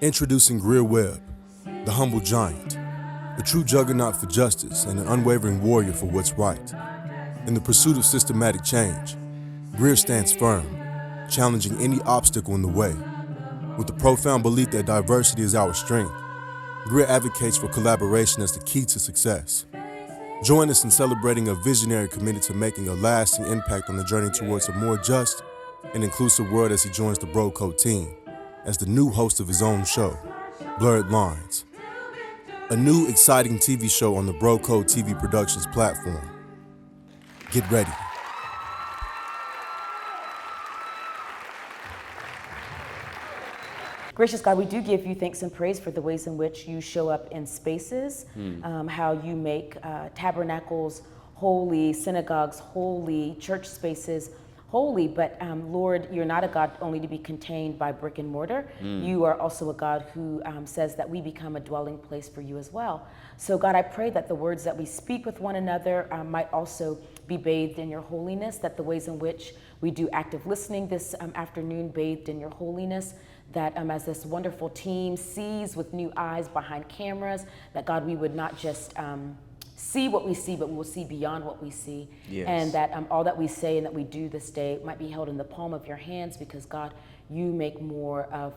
Introducing Greear Webb, the humble giant, a true juggernaut for justice and an unwavering warrior for what's right. In the pursuit of systematic change, Greear stands firm, challenging any obstacle in the way. With the profound belief that diversity is our strength, Greear advocates for collaboration as the key to success. Join us in celebrating a visionary committed to making a lasting impact on the journey towards a more just and inclusive world as he joins the Bro Code team as the new host of his own show, Blurred Lines, a new exciting TV show on the Bro Code TV Productions platform. Get ready. Gracious God, we do give you thanks and praise for the ways in which you show up in spaces, how you make tabernacles holy, synagogues holy, church spaces holy. But Lord, you're not a God only to be contained by brick and mortar. You are also a God who says that we become a dwelling place for you as well. So God, I pray that the words that we speak with one another might also be bathed in your holiness, that the ways in which we do active listening this afternoon bathed in your holiness, that as this wonderful team sees with new eyes behind cameras, that God, we would not just see what we see, but we will see beyond what we see. Yes. And that all that we say and that we do this day might be held in the palm of your hands, because God, you make more of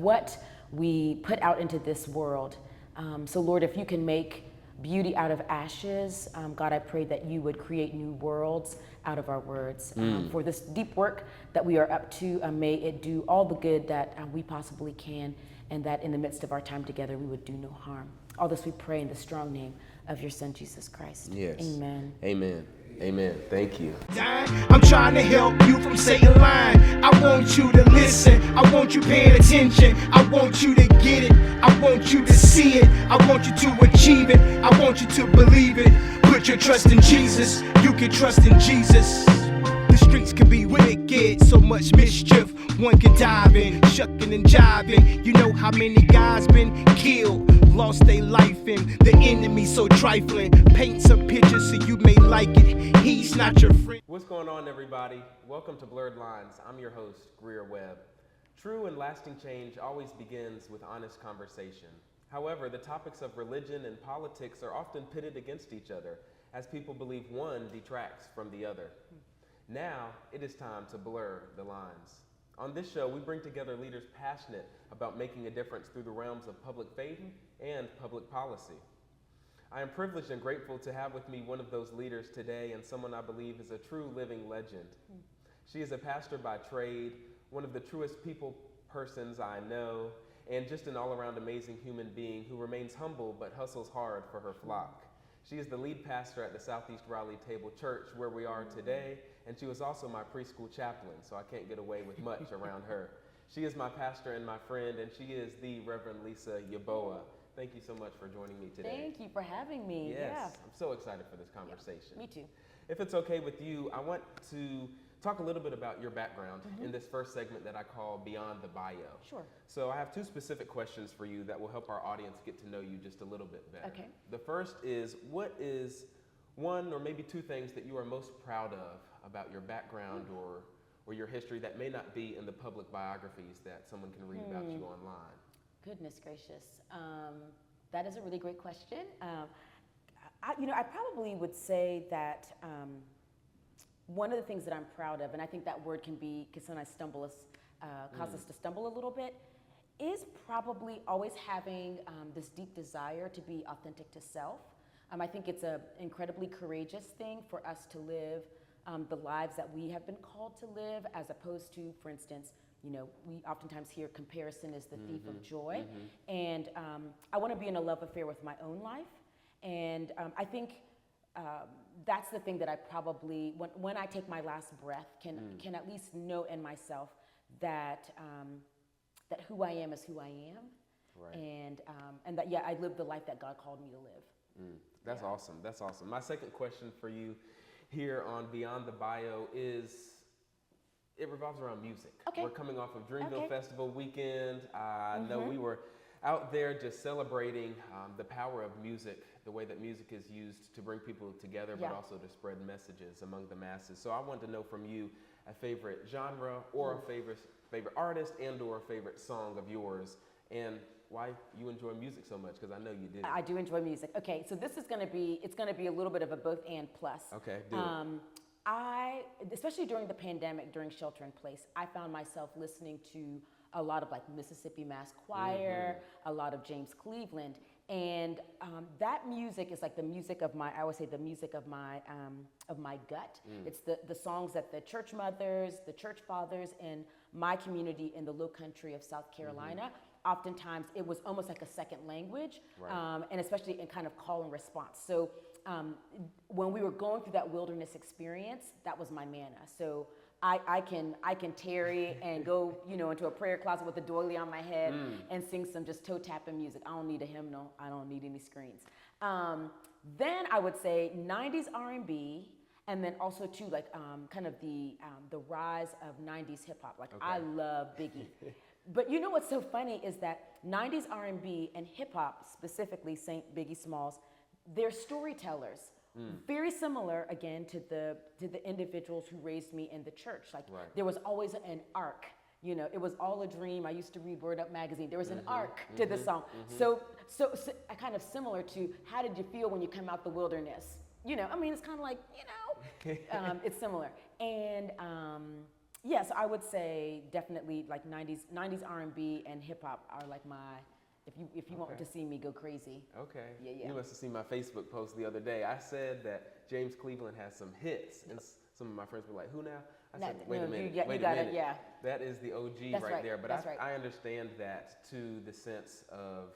what we put out into this world. So Lord, if you can make beauty out of ashes, God, I pray that you would create new worlds out of our words. For this deep work that we are up to, may it do all the good that we possibly can, and that in the midst of our time together, we would do no harm. All this we pray in the strong name of your Son, Jesus Christ. Yes. Amen. Amen. Amen. Thank you. I'm trying to help you from Satan line. I want you to listen. I want you paying attention. I want you to get it. I want you to see it. I want you to achieve it. I want you to believe it. Put your trust in Jesus. You can trust in Jesus. The streets can be wicked, so much mischief. One can dive in, shucking and jiving. You know how many guys been killed, lost their life in. The enemy so trifling. Paint some pictures so you may like it. He's not your friend. What's going on, everybody? Welcome to Blurred Lines. I'm your host, Greear Webb. True and lasting change always begins with honest conversation. However, the topics of religion and politics are often pitted against each other, as people believe one detracts from the other. Now, it is time to blur the lines. On this show, we bring together leaders passionate about making a difference through the realms of public faith and public policy. I am privileged and grateful to have with me one of those leaders today, and someone I believe is a true living legend. She is a pastor by trade, one of the truest people persons I know, and just an all-around amazing human being who remains humble but hustles hard for her flock. She is the lead pastor at the Southeast Raleigh Table Church, where we are today, and she was also my preschool chaplain, so I can't get away with much around her. She is my pastor and my friend, and she is the Reverend Lisa Yebuah. Thank you so much for joining me today. Thank you for having me. Yes, Yeah. I'm so excited for this conversation. Yeah, me too. If it's okay with you, I want to talk a little bit about your background in this first segment that I call Beyond the Bio. Sure. So I have two specific questions for you that will help our audience get to know you just a little bit better. Okay. The first is, what is one or maybe two things that you are most proud of about your background or your history that may not be in the public biographies that someone can read about you online? Goodness gracious. That is a really great question. I probably would say that one of the things that I'm proud of, and I think that word can sometimes cause us to stumble a little bit, is probably always having this deep desire to be authentic to self. I think it's an incredibly courageous thing for us to live the lives that we have been called to live, as opposed to, for instance, we oftentimes hear comparison is the thief of joy. And I want to be in a love affair with my own life. And I think that's the thing that I probably, when I take my last breath, can at least know in myself that that who I am is who I am. Right. And that, I live the life that God called me to live. That's awesome. That's awesome. My second question for you here on Beyond the Bio is, it revolves around music. Okay. We're coming off of Dreamville Festival weekend. I know we were out there just celebrating the power of music, the way that music is used to bring people together, but also to spread messages among the masses. So I want to know from you a favorite genre or a favorite artist and or a favorite song of yours, and why you enjoy music so much, because I know you do. I do enjoy music. Okay, so this is going to be, it's going to be a little bit of a both and plus. Okay, do it. Especially during the pandemic, during shelter in place, I found myself listening to a lot of like Mississippi Mass Choir, a lot of James Cleveland, and that music is like the music of my, I always say the music of my gut. It's the songs that the church mothers, the church fathers in my community in the Low Country of South Carolina, oftentimes it was almost like a second language, and especially in kind of call and response. So when we were going through that wilderness experience, that was my manna. So I can tarry and go, into a prayer closet with a doily on my head and sing some just toe tapping music. I don't need a hymnal. I don't need any screens. Then I would say 90s R&B, and then also too like kind of the rise of 90s hip hop. Like I love Biggie. But you know what's so funny is that 90s R&B and hip hop, specifically Saint Biggie Smalls, they're storytellers. Very similar again to the individuals who raised me in the church. Like there was always an arc. It was all a dream. I used to read Word Up magazine. There was an arc to the song. So kind of similar to how did you feel when you come out the wilderness? It's kind of like it's similar. And so I would say definitely like 90s R&B and hip hop are like my. If you want to see me go crazy. Okay. Yeah. You must have seen my Facebook post the other day. I said that James Cleveland has some hits, and some of my friends were like, "Who now?" I said, "Wait a minute. Wait a minute. Yeah. That is the OG right there." But I understand that to the sense of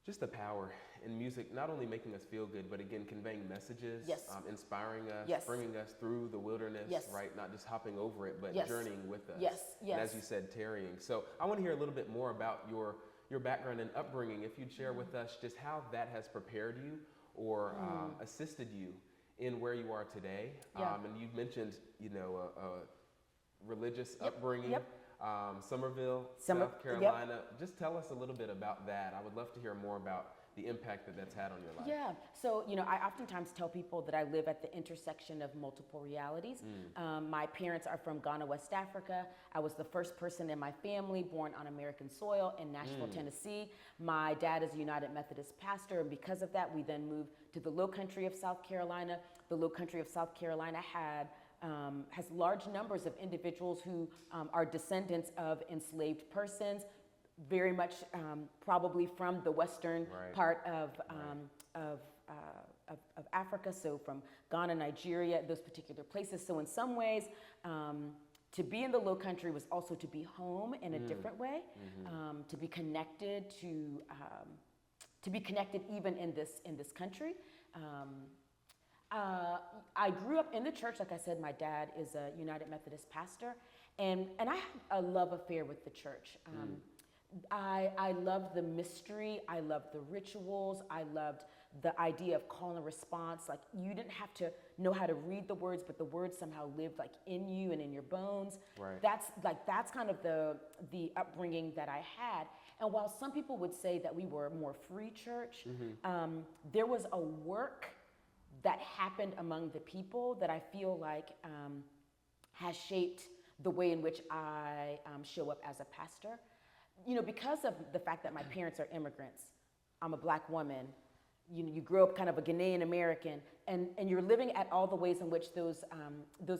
just the power in music, not only making us feel good, but again conveying messages, inspiring us, bringing us through the wilderness, right? Not just hopping over it, but journeying with us. Yes. And as you said, tarrying. So I want to hear a little bit more about your background and upbringing, if you'd share with us just how that has prepared you or assisted you in where you are today. And you've mentioned, a religious upbringing, Somerville, South Carolina. Just tell us a little bit about that. I would love to hear more about the impact that's had on your life. Yeah, so I oftentimes tell people that I live at the intersection of multiple realities. My parents are from Ghana, West Africa. I was the first person in my family born on American soil in Nashville, Tennessee. My dad is a United Methodist pastor, and because of that, we then moved to the Low Country of South Carolina. The Low Country of South Carolina has large numbers of individuals who are descendants of enslaved persons, very much probably from the western part of Africa, so from Ghana, Nigeria, those particular places. So in some ways, to be in the Low Country was also to be home in a different way, to be connected even in this country. I grew up in the church. Like I said, my dad is a United Methodist pastor, and I have a love affair with the church. I loved the mystery. I loved the rituals. I loved the idea of call and response. Like you didn't have to know how to read the words, but the words somehow lived like in you and in your bones. Right. That's kind of the upbringing that I had. And while some people would say that we were a more free church, there was a work that happened among the people that I feel like has shaped the way in which I show up as a pastor. Because of the fact that my parents are immigrants, I'm a Black woman, you grow up kind of a Ghanaian American, and you're living at all the ways in which those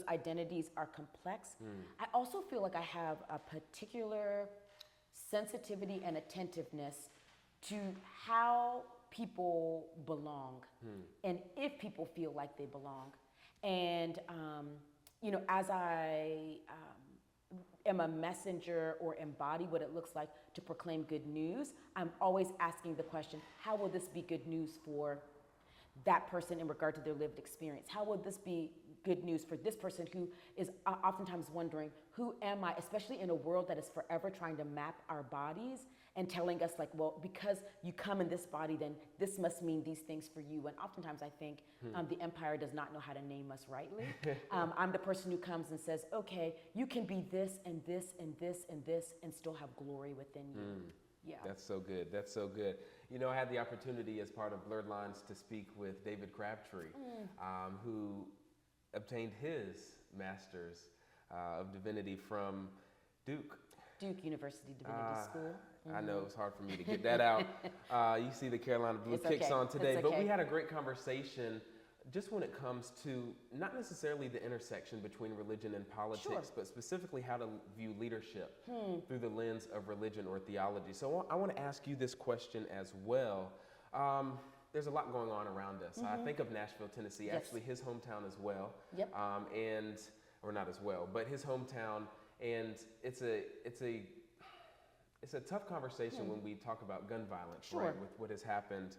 identities are complex. I also feel like I have a particular sensitivity and attentiveness to how people belong and if people feel like they belong. And, as I am a messenger or embody what it looks like to proclaim good news, I'm always asking the question, how will this be good news for that person in regard to their lived experience? How will this be good news for this person who is oftentimes wondering, who am I, especially in a world that is forever trying to map our bodies and telling us like, well, because you come in this body, then this must mean these things for you. And oftentimes I think the empire does not know how to name us rightly. I'm the person who comes and says, okay, you can be this and this and this and this and still have glory within you. Yeah. That's so good. That's so good. You know, I had the opportunity as part of Blurred Lines to speak with David Crabtree, who obtained his Master's of Divinity from Duke. Duke University Divinity School. I know it's hard for me to get that out. You see the Carolina Blue It's kicks okay. on today, It's but we okay. had a great conversation just when it comes to not necessarily the intersection between religion and politics, Sure. but specifically how to view leadership through the lens of religion or theology. So I want to ask you this question as well. There's a lot going on around us. I think of Nashville, Tennessee, Yes. actually his hometown as well. Yep. Or not as well, but his hometown, and it's a tough conversation when we talk about gun violence, Sure. right? With what has happened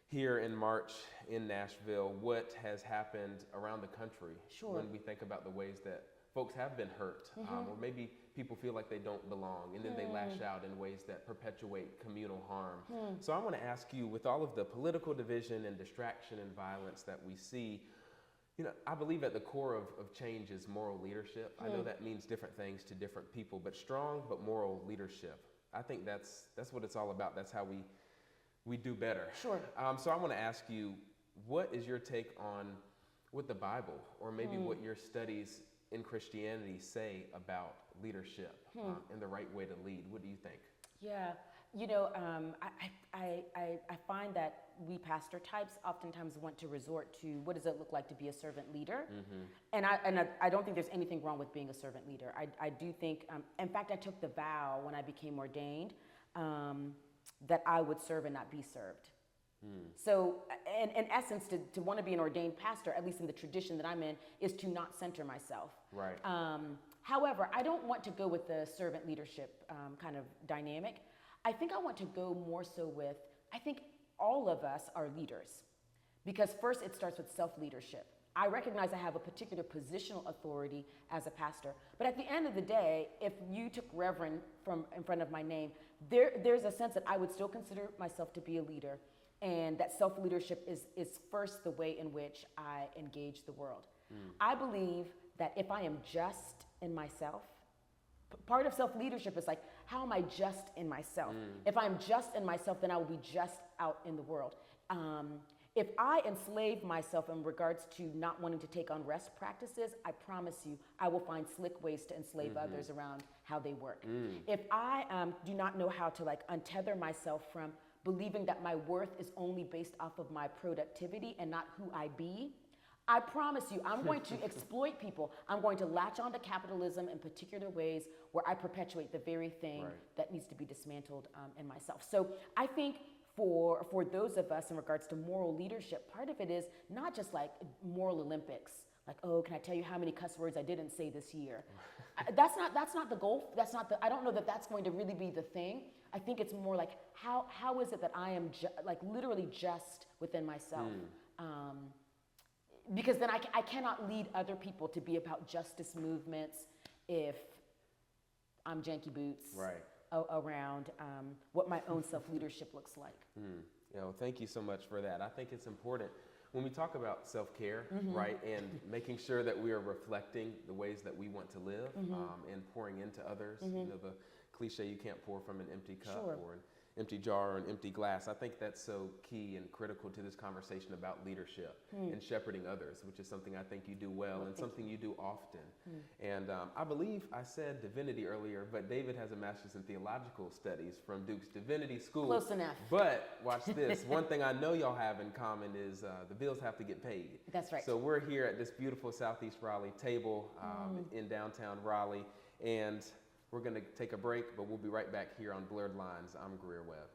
here in March in Nashville, what has happened around the country Sure. when we think about the ways that folks have been hurt, or maybe people feel like they don't belong, and then they lash out in ways that perpetuate communal harm. So I want to ask you, with all of the political division and distraction and violence that we see, you know, I believe at the core of change is moral leadership. I know that means different things to different people, but strong but moral leadership. I think that's what it's all about. That's how we do better. Sure. So I want to ask you, what is your take on what the Bible or maybe what your studies in Christianity say about leadership and the right way to lead? What do you think? Yeah, you know, I find that we pastor types oftentimes want to resort to what does it look like to be a servant leader, and I don't think there's anything wrong with being a servant leader. I do think, in fact, I took the vow when I became ordained that I would serve and not be served. So, in essence, to want to be an ordained pastor, at least in the tradition that I'm in, is to not center myself. Right. However, I don't want to go with the servant leadership kind of dynamic. I think I want to go more so with, I think all of us are leaders, because first it starts with self-leadership. I recognize I have a particular positional authority as a pastor, but at the end of the day, if you took Reverend from in front of my name, there's a sense that I would still consider myself to be a leader, and that self-leadership is first the way in which I engage the world. I believe that if I am just in myself, part of self-leadership is like, how am I just in myself? If I'm just in myself, then I will be just out in the world. If I enslave myself in regards to not wanting to take on rest practices, I promise you, I will find slick ways to enslave others around how they work. If I do not know how to like untether myself from believing that my worth is only based off of my productivity and not who I be, I promise you, I'm going to exploit people. I'm going to latch onto capitalism in particular ways where I perpetuate the very thing that needs to be dismantled in myself. So I think for those of us in regards to moral leadership, part of it is not just like moral Olympics, like, oh, can I tell you how many cuss words I didn't say this year? That's not the goal. I don't know that that's going to really be the thing. I think it's more like, how is it that I am like literally just within myself? Because then I cannot lead other people to be about justice movements if I'm janky boots around what my own self-leadership looks like. You know, thank you so much for that. I think it's important when we talk about self-care, right, and making sure that we are reflecting the ways that we want to live and pouring into others. You know, the cliche, you can't pour from an empty cup or an empty jar or an empty glass. I think that's so key and critical to this conversation about leadership and shepherding others, which is something I think you do well and something you do often. And I believe I said divinity earlier, but David has a master's in theological studies from Duke's Divinity School. Close enough. But watch this. One thing I know y'all have in common is the bills have to get paid. That's right. So we're here at this beautiful Southeast Raleigh Table in downtown Raleigh, and we're going to take a break, but we'll be right back here on Blurred Lines. I'm Greear Webb.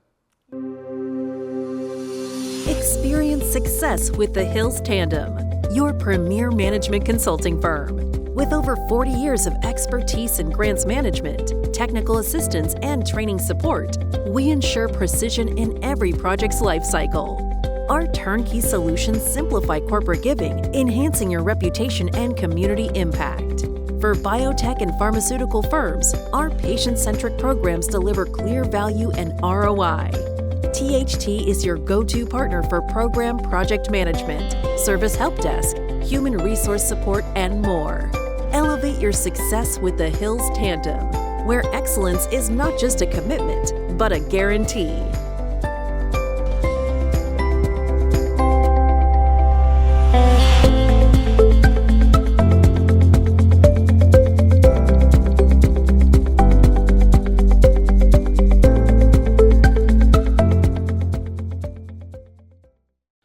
Experience success with the Hills Tandem, your premier management consulting firm. With over 40 years of expertise in grants management, technical assistance, and training support, we ensure precision in every project's life cycle. Our turnkey solutions simplify corporate giving, enhancing your reputation and community impact. For biotech and pharmaceutical firms, our patient-centric programs deliver clear value and ROI. THT is your go-to partner for program project management, service help desk, human resource support, and more. Elevate your success with the Hills Tandem. where excellence is not just a commitment, but a guarantee.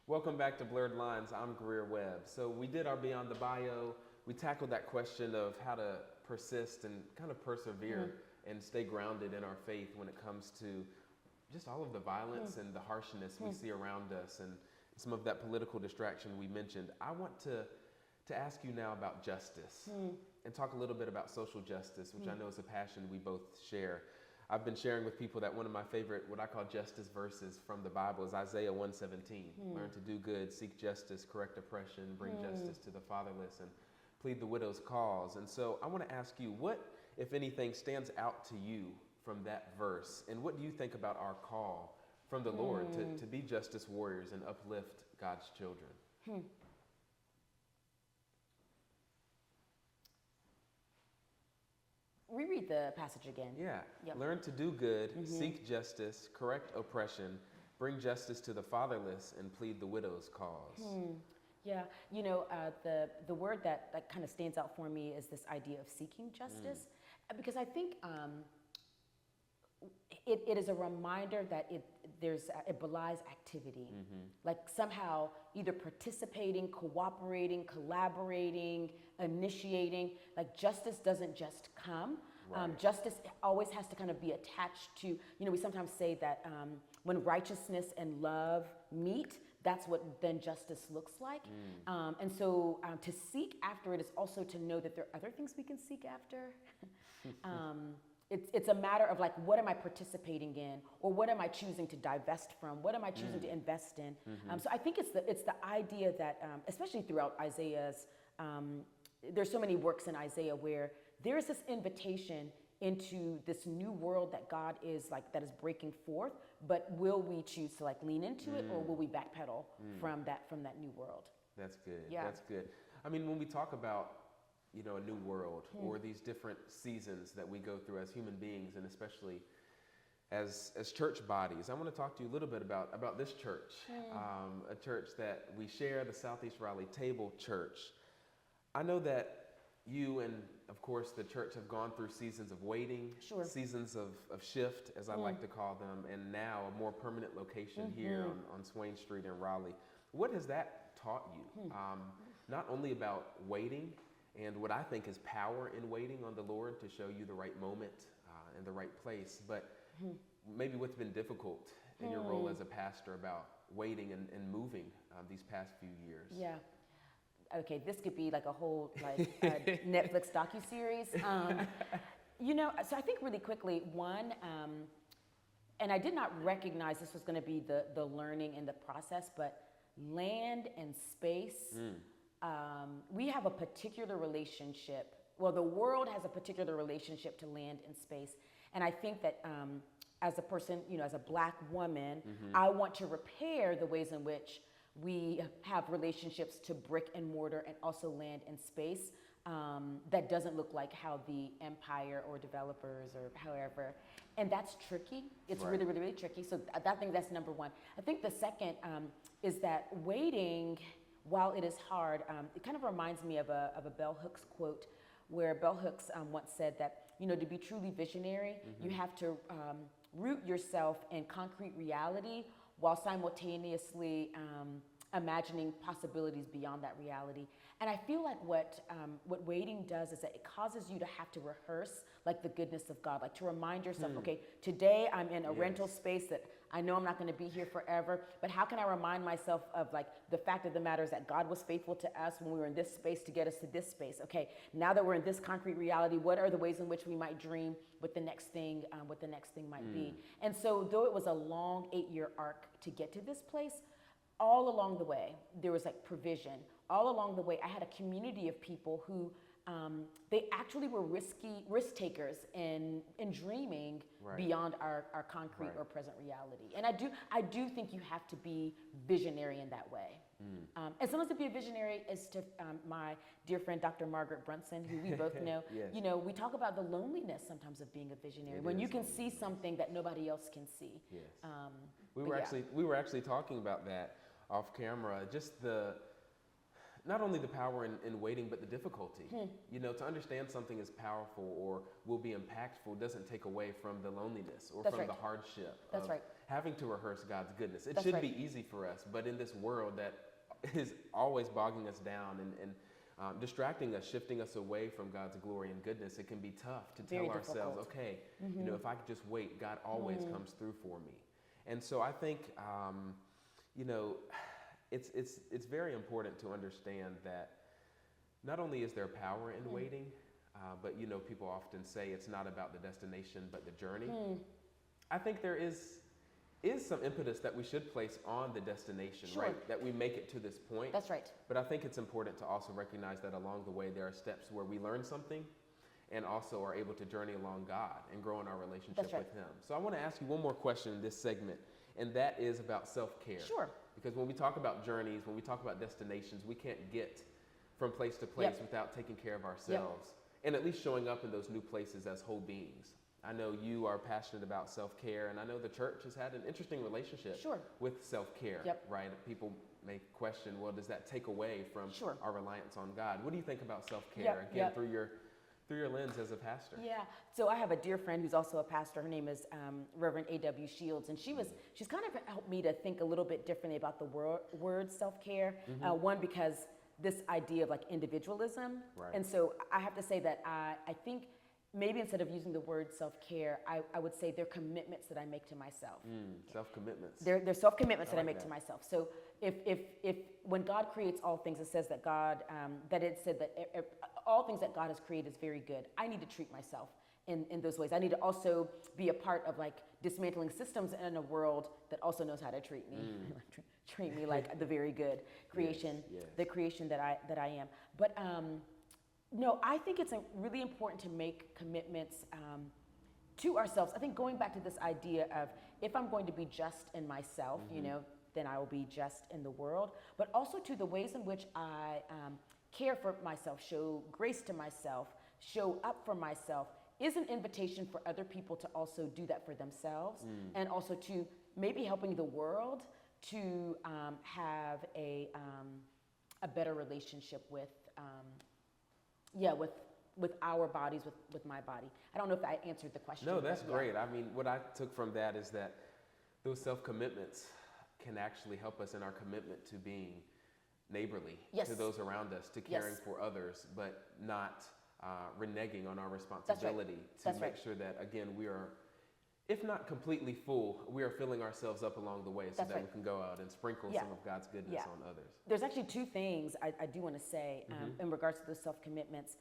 Welcome back to Blurred Lines. I'm Greear Webb. So we did our Beyond the Bio. We tackled that question of how to persist and kind of persevere and stay grounded in our faith when it comes to just all of the violence and the harshness we see around us and some of that political distraction we mentioned. I want to ask you now about justice and talk a little bit about social justice, which I know is a passion we both share. I've been sharing with people that one of my favorite, what I call justice verses from the Bible, is Isaiah 1:17. Learn to do good, seek justice, correct oppression, bring justice to the fatherless, and plead the widow's cause. And so I want to ask you, what, if anything, stands out to you from that verse? And what do you think about our call from the Lord to be justice warriors and uplift God's children? Reread the passage again. Yeah. Yep. Learn to do good, seek justice, correct oppression, bring justice to the fatherless, and plead the widow's cause. Yeah, you know, the word that kind of stands out for me is this idea of seeking justice, because I think it is a reminder that it belies activity, like somehow either participating, cooperating, collaborating, initiating. Like justice doesn't just come. Justice always has to kind of be attached to, you know, we sometimes say that when righteousness and love meet, that's what then justice looks like. And so to seek after it is also to know that there are other things we can seek after. It's a matter of like, what am I participating in, or what am I choosing to divest from? What am I choosing to invest in? So I think it's the idea that, especially throughout Isaiah's, there's so many works in Isaiah where there is this invitation into this new world that God is like, that is breaking forth, but will we choose to like lean into it, or will we backpedal from that new world? That's good. Yeah. That's good. I mean, when we talk about, you know, a new world or these different seasons that we go through as human beings, and especially as church bodies, I want to talk to you a little bit about this church, a church that we share, the Southeast Raleigh Table Church. I know that you and, of course, the church have gone through seasons of waiting, seasons of shift, as I like to call them, and now a more permanent location here on Swain Street in Raleigh. What has that taught you? Not only about waiting and what I think is power in waiting on the Lord to show you the right moment and the right place, but maybe what's been difficult in your role as a pastor about waiting and moving these past few years. Yeah. Okay, this could be like a whole like Netflix docuseries. You know, so I think really quickly, one, and I did not recognize this was going to be the learning in the process, but land and space. We have a particular relationship. Well, the world has a particular relationship to land and space. And I think that as a person, you know, as a Black woman, I want to repair the ways in which we have relationships to brick and mortar and also land and space that doesn't look like how the empire or developers or however. And that's tricky. It's really, really, really tricky. So I think that's number one. I think the second is that waiting, while it is hard, it kind of reminds me of a Bell Hooks quote, where Bell Hooks once said that, you know, to be truly visionary, you have to root yourself in concrete reality while simultaneously imagining possibilities beyond that reality. And I feel like what waiting does is that it causes you to have to rehearse like the goodness of God, like to remind yourself, okay, today I'm in a rental space that I know I'm not going to be here forever, but how can I remind myself of like the fact of the matter is that God was faithful to us when we were in this space to get us to this space. Okay, now that we're in this concrete reality, what are the ways in which we might dream what the next thing might be? And so though it was a long 8-year arc to get to this place, all along the way, there was like provision. All along the way, I had a community of people who they actually were risk takers in dreaming beyond our concrete or present reality. And I do think you have to be visionary in that way. And sometimes to be a visionary is to, my dear friend, Dr. Margaret Brunson, who we both know, Yes. you know, we talk about the loneliness sometimes of being a visionary, when you can see something that nobody else can see. Yes. But We were actually talking about that off camera, just not only the power in waiting, but the difficulty. You know, to understand something is powerful or will be impactful doesn't take away from the loneliness or That's from right. the hardship That's of right. having to rehearse God's goodness. It That's should right. be easy for us, but in this world that is always bogging us down and distracting us, shifting us away from God's glory and goodness, it can be tough to Very tell ourselves, difficult. okay, you know, if I could just wait, God always comes through for me. And so I think, you know, it's very important to understand that not only is there power in waiting, but, you know, people often say it's not about the destination, but the journey. I think there is some impetus that we should place on the destination, Sure. right? That we make it to this point. That's right. But I think it's important to also recognize that along the way, there are steps where we learn something and also are able to journey along God and grow in our relationship That's right. with Him. So I want to ask you one more question in this segment, and that is about self-care. Sure. Because when we talk about journeys, when we talk about destinations, we can't get from place to place Yep. without taking care of ourselves and at least showing up in those new places as whole beings. I know you are passionate about self-care, and I know the church has had an interesting relationship Sure. with self-care, Yep. right? People may question, well, does that take away from Sure. our reliance on God? What do you think about self-care, Yep, again, yep. through your lens as a pastor? Yeah. So I have a dear friend who's also a pastor. Her name is Reverend A.W. Shields, and she's kind of helped me to think a little bit differently about the word self-care. One, because this idea of like individualism, Right. and so I have to say that I think maybe instead of using the word self-care, I would say they're commitments that I make to myself. Self-commitments. They're self-commitments that I like make that. to myself. So if when God creates all things, it says that that it said that all things that God has created is very good. I need to treat myself in those ways. I need to also be a part of like dismantling systems in a world that also knows how to treat me, treat me like the very good creation, yes. the creation that I am. But no, I think it's really important to make commitments to ourselves. I think going back to this idea of if I'm going to be just in myself, you know, then I will be just in the world, but also to the ways in which I care for myself, show grace to myself, show up for myself, is an invitation for other people to also do that for themselves, and also to maybe helping the world to have a better relationship with our bodies, with my body. I don't know if I answered the question. No, that's but yeah. great. I mean, what I took from that is that those self-commitments can actually help us in our commitment to being neighborly Yes. to those around us, to caring Yes. for others, but not reneging on our responsibility to That's make right. sure that, again, we are, if not completely full, we are filling ourselves up along the way so That's that right. we can go out and sprinkle Yeah. some of God's goodness Yeah. on others. There's actually two things I do want to say in regards to the self-commitments.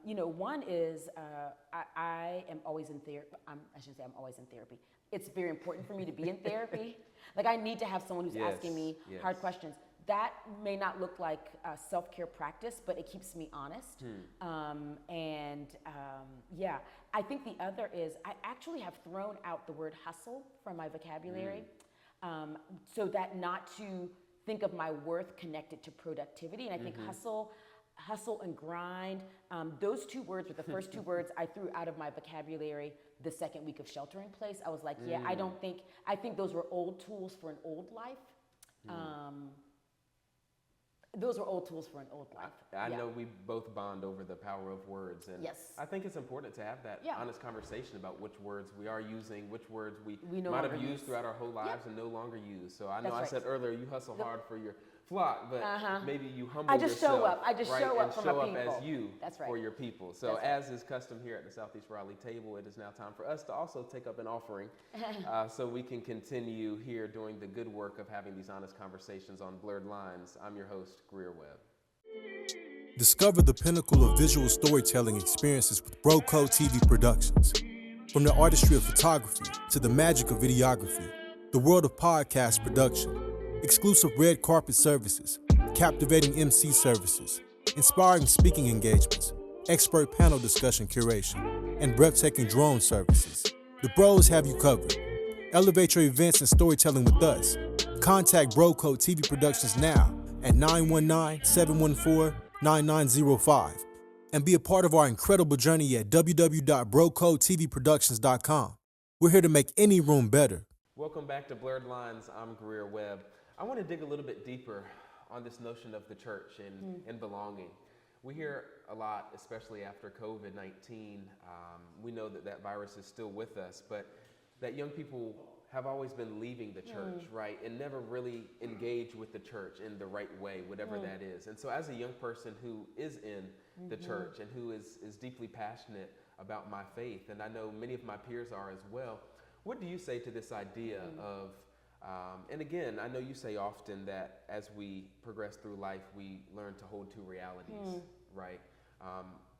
You know, one is I am always in therapy. I shouldn't say I'm always in therapy. It's very important for me to be in therapy. Like I need to have someone who's Yes, asking me yes. hard questions. That may not look like a self-care practice, but it keeps me honest. Yeah, I think the other is I actually have thrown out the word hustle from my vocabulary, so that not to think of my worth connected to productivity. And I think hustle and grind, those two words were the first two words I threw out of my vocabulary the second week of shelter in place. I was like, yeah, I think those were old tools for an old life. Those are old tools for an old life. I Yeah. know we both bond over the power of words, and Yes. I think it's important to have that Yeah. honest conversation about which words we are using, which words we no might have longer used use. throughout our whole lives and no longer use. So I know That's I right. said earlier you hustle hard for your flock, but maybe you humble I just yourself. show up. I just right, show up and for show my up as people. you That's right. for your people. So That's right. as is custom here at the Southeast Raleigh Table, it is now time for us to also take up an offering so we can continue here doing the good work of having these honest conversations on Blurred Lines. I'm your host, Greear Webb. Discover the pinnacle of visual storytelling experiences with Broco TV Productions. From the artistry of photography to the magic of videography, the world of podcast production, exclusive red carpet services, captivating MC services, inspiring speaking engagements, expert panel discussion curation, and breathtaking drone services. The Bros have you covered. Elevate your events and storytelling with us. Contact Broco TV Productions now at 919-714-9905 and be a part of our incredible journey at www.brocodetvproductions.com. We're here to make any room better. Welcome back to Blurred Lines. I'm Greear Webb. I want to dig a little bit deeper on this notion of the church and belonging. We hear a lot, especially after COVID-19. We know that virus is still with us, but that young people have always been leaving the church, right? And never really engage with the church in the right way, whatever that is. And so as a young person who is in the church and who is deeply passionate about my faith, and I know many of my peers are as well, what do you say to this idea of, and again, I know you say often that as we progress through life, we learn to hold two realities, right?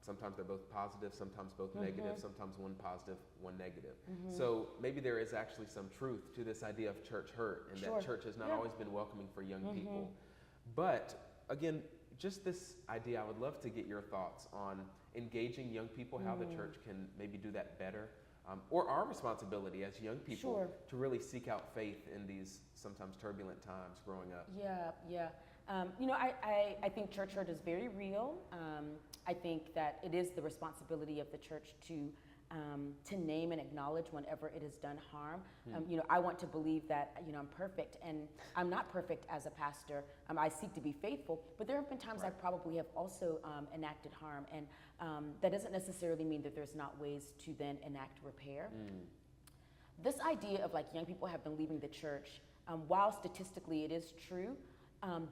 Sometimes they're both positive, sometimes both negative, sometimes one positive, one negative. So maybe there is actually some truth to this idea of church hurt, and that church has not always been welcoming for young people. But again, just this idea, I would love to get your thoughts on engaging young people, how the church can maybe do that better, or our responsibility as young people to really seek out faith in these sometimes turbulent times growing up. I think church hurt is very real. I think that it is the responsibility of the church to name and acknowledge whenever it has done harm. I want to believe that I'm perfect, and I'm not perfect as a pastor. I seek to be faithful, but there have been times I probably have also enacted harm, and that doesn't necessarily mean that there's not ways to then enact repair. This idea of like young people have been leaving the church, while statistically it is true,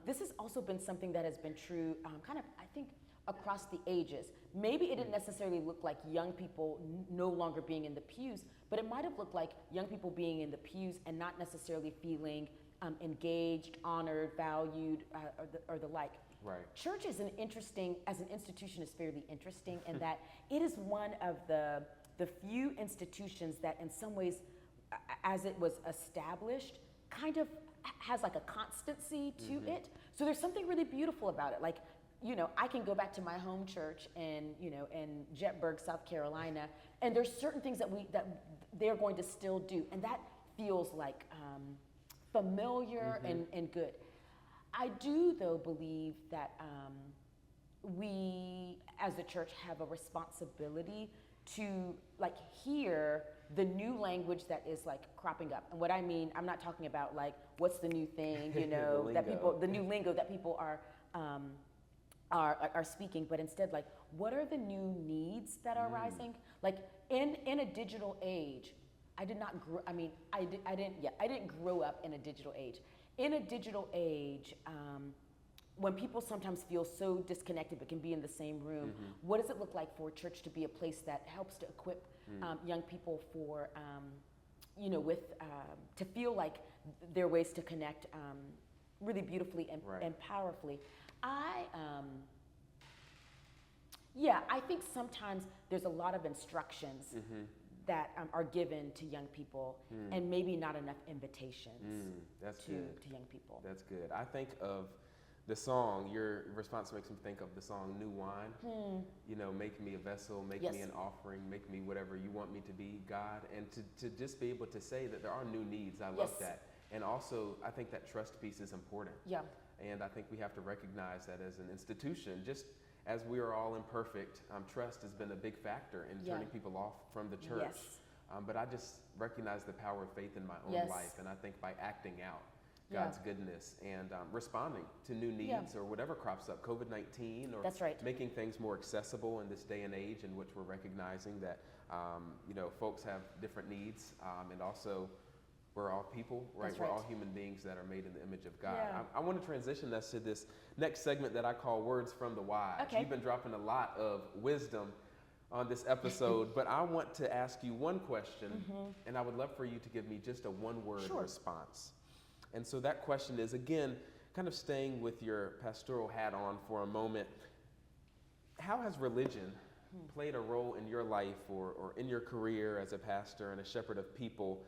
this has also been something that has been true kind of, I think, across the ages. Maybe it didn't necessarily look like young people no longer being in the pews, but it might have looked like young people being in the pews and not necessarily feeling engaged, honored, valued, or the like. Right. Church is as an institution, is fairly interesting in that it is one of the few institutions that in some ways, as it was established, kind of has like a constancy to it. So there's something really beautiful about it. Like, I can go back to my home church in Jetburg, South Carolina, and there's certain things that they're going to still do, and that feels like familiar and good. I do, though, believe that we, as a church, have a responsibility to like hear the new language that is like cropping up. And what I mean, I'm not talking about like what's the new thing, the new lingo that people are speaking, but instead like what are the new needs that are rising? Like in a digital age, I didn't grow up in a digital age. In a digital age, when people sometimes feel so disconnected but can be in the same room, what does it look like for church to be a place that helps to equip young people for, to feel like there are ways to connect really beautifully and powerfully? I think sometimes there's a lot of instructions that are given to young people and maybe not enough invitations to young people. That's good. I think of the song, your response makes me think of the song New Wine. Make me a vessel, make me an offering, make me whatever you want me to be, God. And to just be able to say that there are new needs, I love that. And also, I think that trust piece is important. And I think we have to recognize that as an institution, just as we are all imperfect, trust has been a big factor in turning people off from the church. But I just recognize the power of faith in my own life. And I think by acting out God's goodness and responding to new needs or whatever crops up, COVID-19 or making things more accessible in this day and age in which we're recognizing that, folks have different needs and also we're all people, right? We're all human beings that are made in the image of God. I want to transition us to this next segment that I call Words from the Wise. You've been dropping a lot of wisdom on this episode, but I want to ask you one question, and I would love for you to give me just a one-word response. And so that question is, again, kind of staying with your pastoral hat on for a moment, how has religion played a role in your life or in your career as a pastor and a shepherd of people?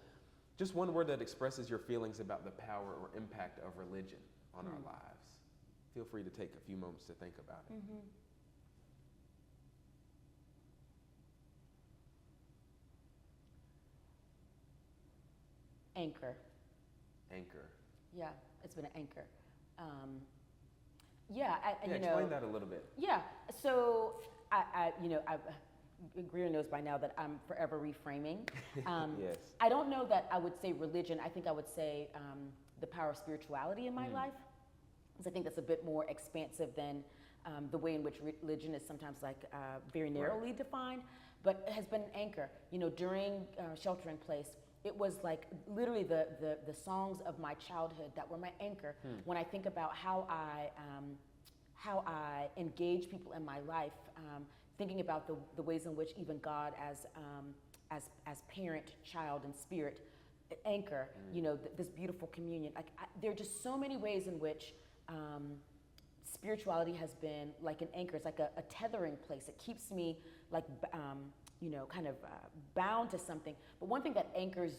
Just one word that expresses your feelings about the power or impact of religion on our lives. Feel free to take a few moments to think about it. Anchor. Anchor. Yeah, it's been an anchor. Yeah, Explain that a little bit. Yeah, so Greear knows by now that I'm forever reframing. Yes. I don't know that I would say religion. I think I would say the power of spirituality in my life, because I think that's a bit more expansive than the way in which religion is sometimes very narrowly defined, but it has been an anchor. During shelter in place, it was like literally the songs of my childhood that were my anchor when I think about how I engage people in my life, thinking about the ways in which even God as parent, child, and spirit anchor, this beautiful communion. There are just so many ways in which spirituality has been like an anchor. It's like a tethering place. It keeps me bound to something. But one thing that anchors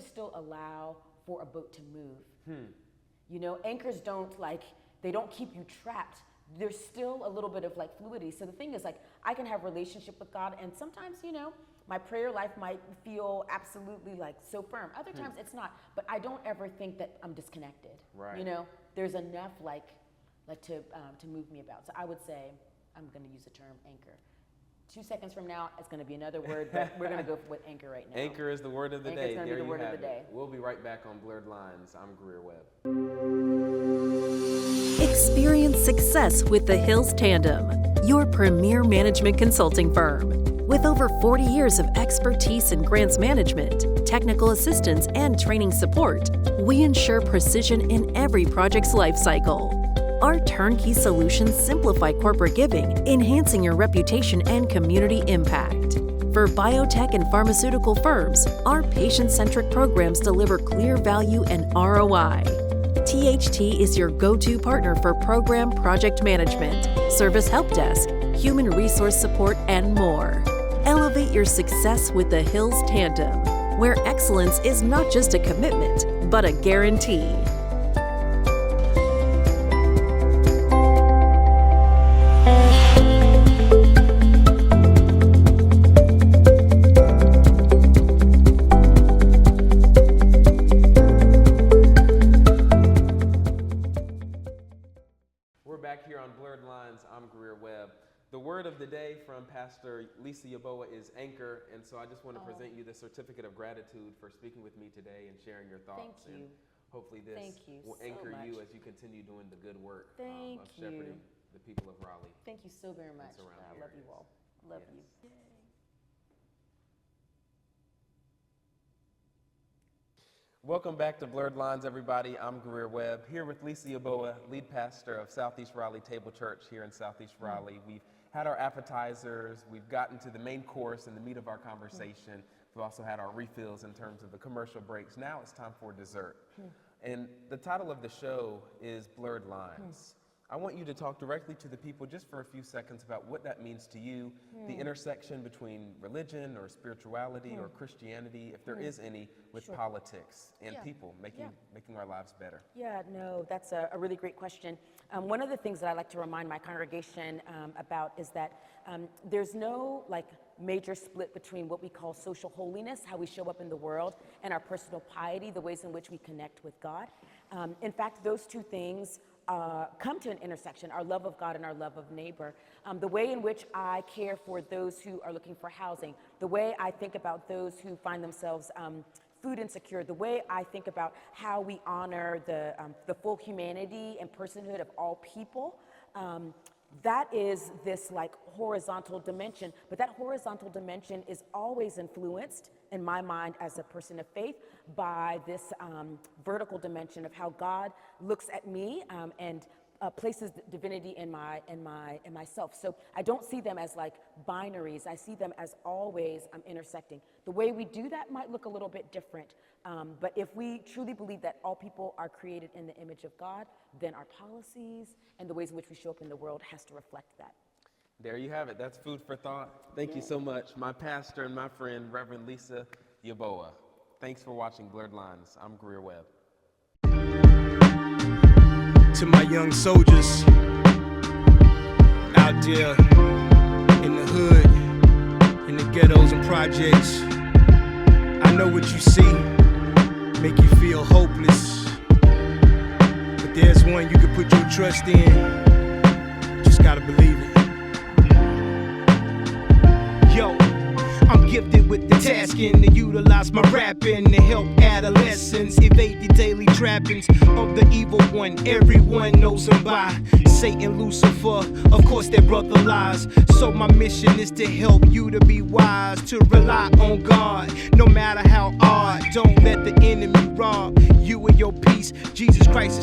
still allow for a boat to move. Anchors they don't keep you trapped. There's still a little bit of fluidity. So the thing is, I can have a relationship with God, and sometimes, my prayer life might feel absolutely so firm. Other times it's not. But I don't ever think that I'm disconnected. Right. There's enough to move me about. So I would say I'm going to use the term anchor. 2 seconds from now, it's going to be another word, but we're going to go with anchor right now. Anchor is the word of the Anchor day. is going to be the word of the day. We'll be right back on Blurred Lines. I'm Greear Webb. Experience success with the Hills Tandem, your premier management consulting firm. With over 40 years of expertise in grants management, technical assistance, and training support, we ensure precision in every project's life cycle. Our turnkey solutions simplify corporate giving, enhancing your reputation and community impact. For biotech and pharmaceutical firms, our patient-centric programs deliver clear value and ROI. THT is your go-to partner for program project management, service help desk, human resource support, and more. Elevate your success with the Hills Tandem, where excellence is not just a commitment, but a guarantee. I'm Greear Webb. The word of the day from Pastor Lisa Yebuah is anchor, and so I just want to present you the certificate of gratitude for speaking with me today and sharing your thoughts. Thank you. And hopefully this will anchor you as you continue doing the good work of shepherding the people of Raleigh. Thank you so very much. I love you all. Love you. Welcome back to Blurred Lines, everybody. I'm Greear Webb, here with Lisa Yebuah, lead pastor of Southeast Raleigh Table Church here in Southeast Raleigh. We've had our appetizers, we've gotten to the main course and the meat of our conversation. We've also had our refills in terms of the commercial breaks. Now it's time for dessert. And the title of the show is Blurred Lines. I want you to talk directly to the people just for a few seconds about what that means to you, the intersection between religion or spirituality or Christianity, if there is any, with politics and people, making our lives better. Yeah, no, that's a really great question. One of the things that I like to remind my congregation about is that there's no major split between what we call social holiness, how we show up in the world, and our personal piety, the ways in which we connect with God. In fact, those two things come to an intersection, our love of God and our love of neighbor. The way in which I care for those who are looking for housing, the way I think about those who find themselves food insecure, the way I think about how we honor the full humanity and personhood of all people, that is this horizontal dimension. But that horizontal dimension is always influenced, in my mind as a person of faith, by this vertical dimension of how God looks at me and places divinity in myself. So I don't see them as binaries. I see them as always intersecting. The way we do that might look a little bit different, but if we truly believe that all people are created in the image of God, then our policies and the ways in which we show up in the world has to reflect that. There you have it. That's food for thought. Thank you so much, my pastor and my friend, Reverend Lisa Yebuah. Thanks for watching Blurred Lines. I'm Greear Webb. To my young soldiers out there in the hood, in the ghettos and projects, I know what you see, make you feel hopeless, but there's one you can put your trust in. gotta believe it. Yo, I'm gifted with the tasking to utilize my rapping to help adolescents evade the daily trappings of the evil one. Everyone knows him by Satan, Lucifer, of course their brother lies. So my mission is to help you to be wise, to rely on God, no matter how odd. Don't let the enemy rob you of your peace. Jesus Christ is so